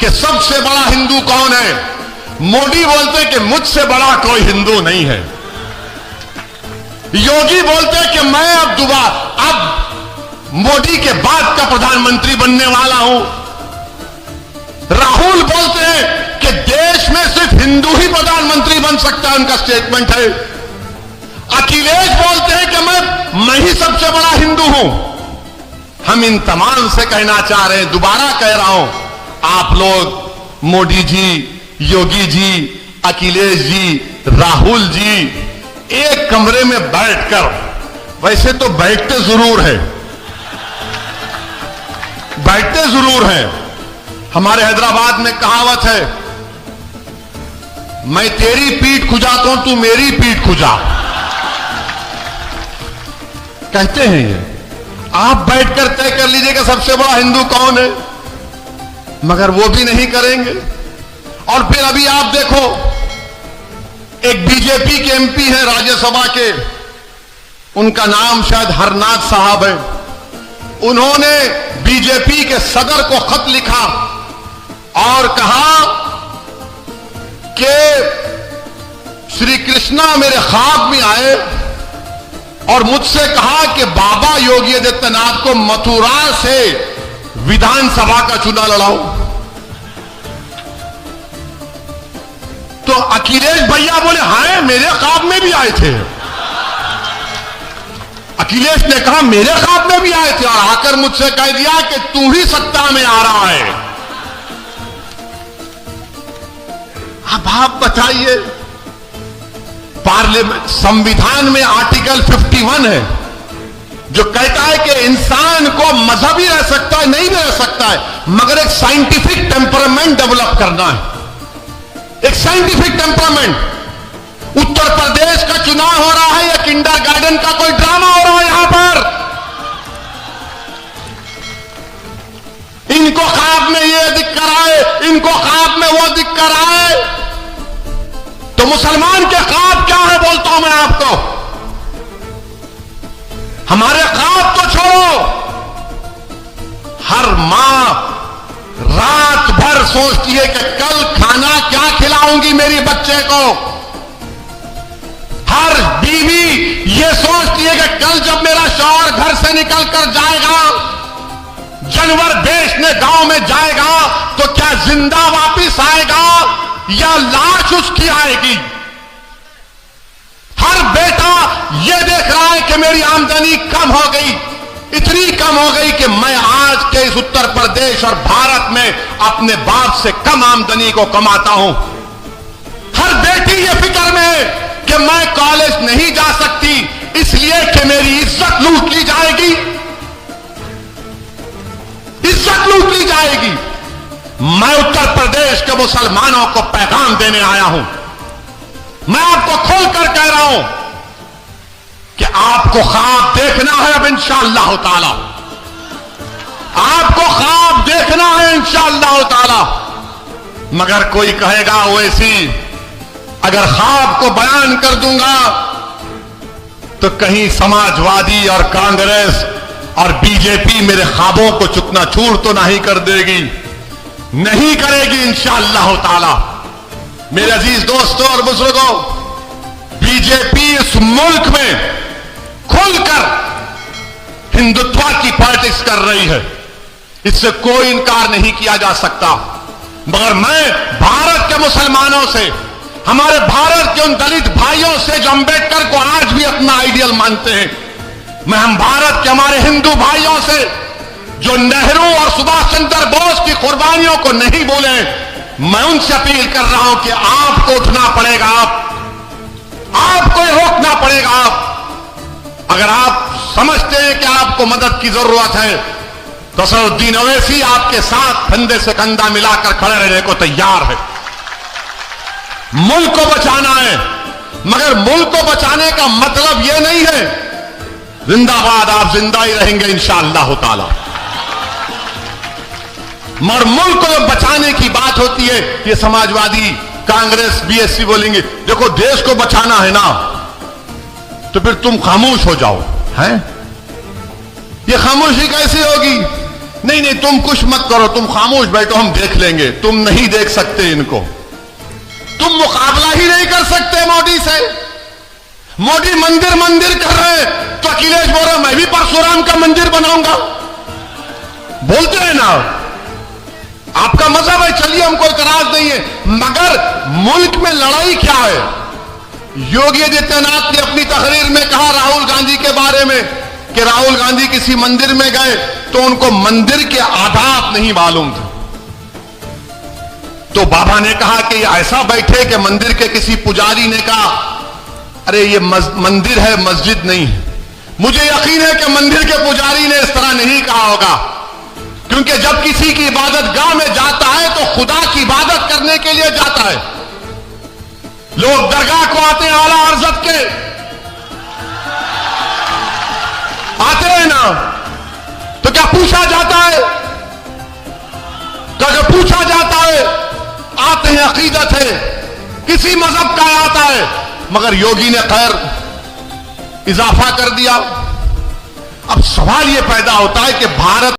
कि सबसे बड़ा हिंदू कौन है। मोदी बोलते कि मुझसे बड़ा कोई हिंदू नहीं है। योगी बोलते कि मैं अब मोदी के बाद का प्रधानमंत्री बनने वाला हूं। राहुल बोलते हैं कि देश में सिर्फ हिंदू ही प्रधानमंत्री बन सकता है, उनका स्टेटमेंट है। अखिलेश बोलते हैं कि मैं ही सबसे बड़ा हिंदू हूं। हम इन तमाम से कहना चाह रहे हैं, दोबारा कह रहा हूं, आप लोग मोदी जी, योगी जी, अखिलेश जी, राहुल जी एक कमरे में बैठकर, वैसे तो बैठते जरूर हैं, हमारे हैदराबाद में कहावत है, मैं तेरी पीठ खुजाता हूं, तू मेरी पीठ खुजा, कहते हैं ये। आप बैठकर तय कर लीजिए कि सबसे बड़ा हिंदू कौन है, मगर वो भी नहीं करेंगे। और फिर अभी आप देखो, एक बीजेपी के एमपी हैं राज्यसभा के, उनका नाम शायद हरनाथ साहब है। उन्होंने बीजेपी के सदर को खत लिखा और कहा कि श्री कृष्णा मेरे ख्वाब में आए और मुझसे कहा कि बाबा योगी आदित्यनाथ को मथुरा से विधानसभा का चुनाव लड़ाओ। तो अखिलेश भैया बोले हाय मेरे ख्वाब में भी आए थे। अखिलेश ने कहा मेरे ख्वाब में भी आए थे और आकर मुझसे कह दिया कि तू ही सत्ता में आ रहा है। अब आप बताइए, पार्लियामेंट संविधान में आर्टिकल 51 है जो कहता है कि इंसान को मजहबी रह सकता है, नहीं रह सकता है, मगर एक साइंटिफिक टेम्परामेंट डेवलप करना है, एक साइंटिफिक टेम्परामेंट। उत्तर प्रदेश का चुनाव हो रहा है या किंडरगार्टन का कोई ड्रामा हो रहा है यहां पर। इनको ख्वाब में ये दिक्कत आए, इनको ख्वाब में वो दिक्कत आए, तो मुसलमान के ख्वाब क्या है बोलता हूं मैं आपको। हमारे ख्वाब तो छोड़ो, हर मां रात भर सोचती है कि कल खाना क्या खिलाऊंगी मेरी बच्चे को। हर बीवी ये सोचती है कि कल जब मेरा शौहर घर से निकल कर जाएगा, जानवर बेचने गांव में जाएगा, तो क्या जिंदा वापिस आएगा या लाश उसकी आएगी। हर बेटा ये देख रहा है कि मेरी आमदनी कम हो गई, इतनी कम हो गई कि मैं आज के इस उत्तर प्रदेश और भारत में अपने बाप से कम आमदनी को कमाता हूं। हर बेटी ये फिक्र में कि मैं कॉलेज नहीं जा सकती इसलिए कि मेरी इज्जत लूट ली जाएगी, इज्जत लूट ली जाएगी। मैं उत्तर प्रदेश के मुसलमानों को पैगाम देने आया हूं। मैं आपको खोलकर कह रहा हूं कि आपको ख्वाब देखना है अब इंशाअल्लाह ताला, आपको ख्वाब देखना है इंशाअल्लाह ताला। मगर कोई कहेगा वैसी अगर ख्वाब को बयान कर दूंगा तो कहीं समाजवादी और कांग्रेस और बीजेपी मेरे ख्वाबों को चुकनाचूर तो नहीं कर देगी, नहीं करेगी इंशाअल्लाह ताला। मेरे अजीज दोस्तों और बुजुर्गों, बीजेपी इस मुल्क में खुलकर हिंदुत्व की पॉलिटिक्स कर रही है, इससे कोई इनकार नहीं किया जा सकता। मगर मैं भारत के मुसलमानों से, हमारे भारत के उन दलित भाइयों से जो अंबेडकर को आज भी अपना आइडियल मानते हैं, मैं हम भारत के हमारे हिंदू भाइयों से जो नेहरू और सुभाष चंद्र बोस की कुर्बानियों को नहीं बोले, मैं उनसे अपील कर रहा हूं कि आपको उठना पड़ेगा, आपको रोकना पड़ेगा। अगर आप समझते हैं कि आपको मदद की जरूरत है तो असदुद्दीन ओवैसी आपके साथ कंधे से कंधा मिलाकर खड़े रहने को तैयार है। मुल्क को बचाना है, मगर मुल्क को बचाने का मतलब यह नहीं है जिंदाबाद आप जिंदा ही रहेंगे इंशाअल्लाह ताला। मगर मुल्क को बचाने की बात होती है, ये समाजवादी, कांग्रेस, बीएसपी बोलेंगे देखो देश को बचाना है ना, तो फिर तुम खामोश हो जाओ। हैं? ये खामोशी कैसी होगी? नहीं नहीं तुम कुछ मत करो, तुम खामोश बैठो, हम देख लेंगे। तुम नहीं देख सकते इनको, तुम मुकाबला ही नहीं कर सकते मोदी से। मोदी मंदिर मंदिर कर रहे तो अखिलेश बोल रहे मैं भी परशुराम का मंदिर बनाऊंगा। बोलते हैं ना, आपका मजहब है, चलिए हमको इतराज नहीं है, मगर मुल्क में लड़ाई क्या है? योगी आदित्यनाथ ने अपनी तकरीर में कहा राहुल गांधी के बारे में कि राहुल गांधी किसी मंदिर में गए तो उनको मंदिर के आदाब नहीं मालूम थे। तो बाबा ने कहा कि ऐसा बैठे कि मंदिर के किसी पुजारी ने कहा अरे ये मंदिर है, मस्जिद नहीं है। मुझे यकीन है कि मंदिर के पुजारी ने इस तरह नहीं कहा होगा, क्योंकि जब किसी की इबादत गाह में जाता है तो खुदा की इबादत करने के लिए जाता है। लोग दरगाह को आते हैं आला हज़रत के, आते हैं ना, तो क्या पूछा जाता है? क्या पूछा जाता है? आते हैं, अकीदत है, किसी मजहब का आता है। मगर योगी ने खैर इजाफा कर दिया। अब सवाल यह पैदा होता है कि भारत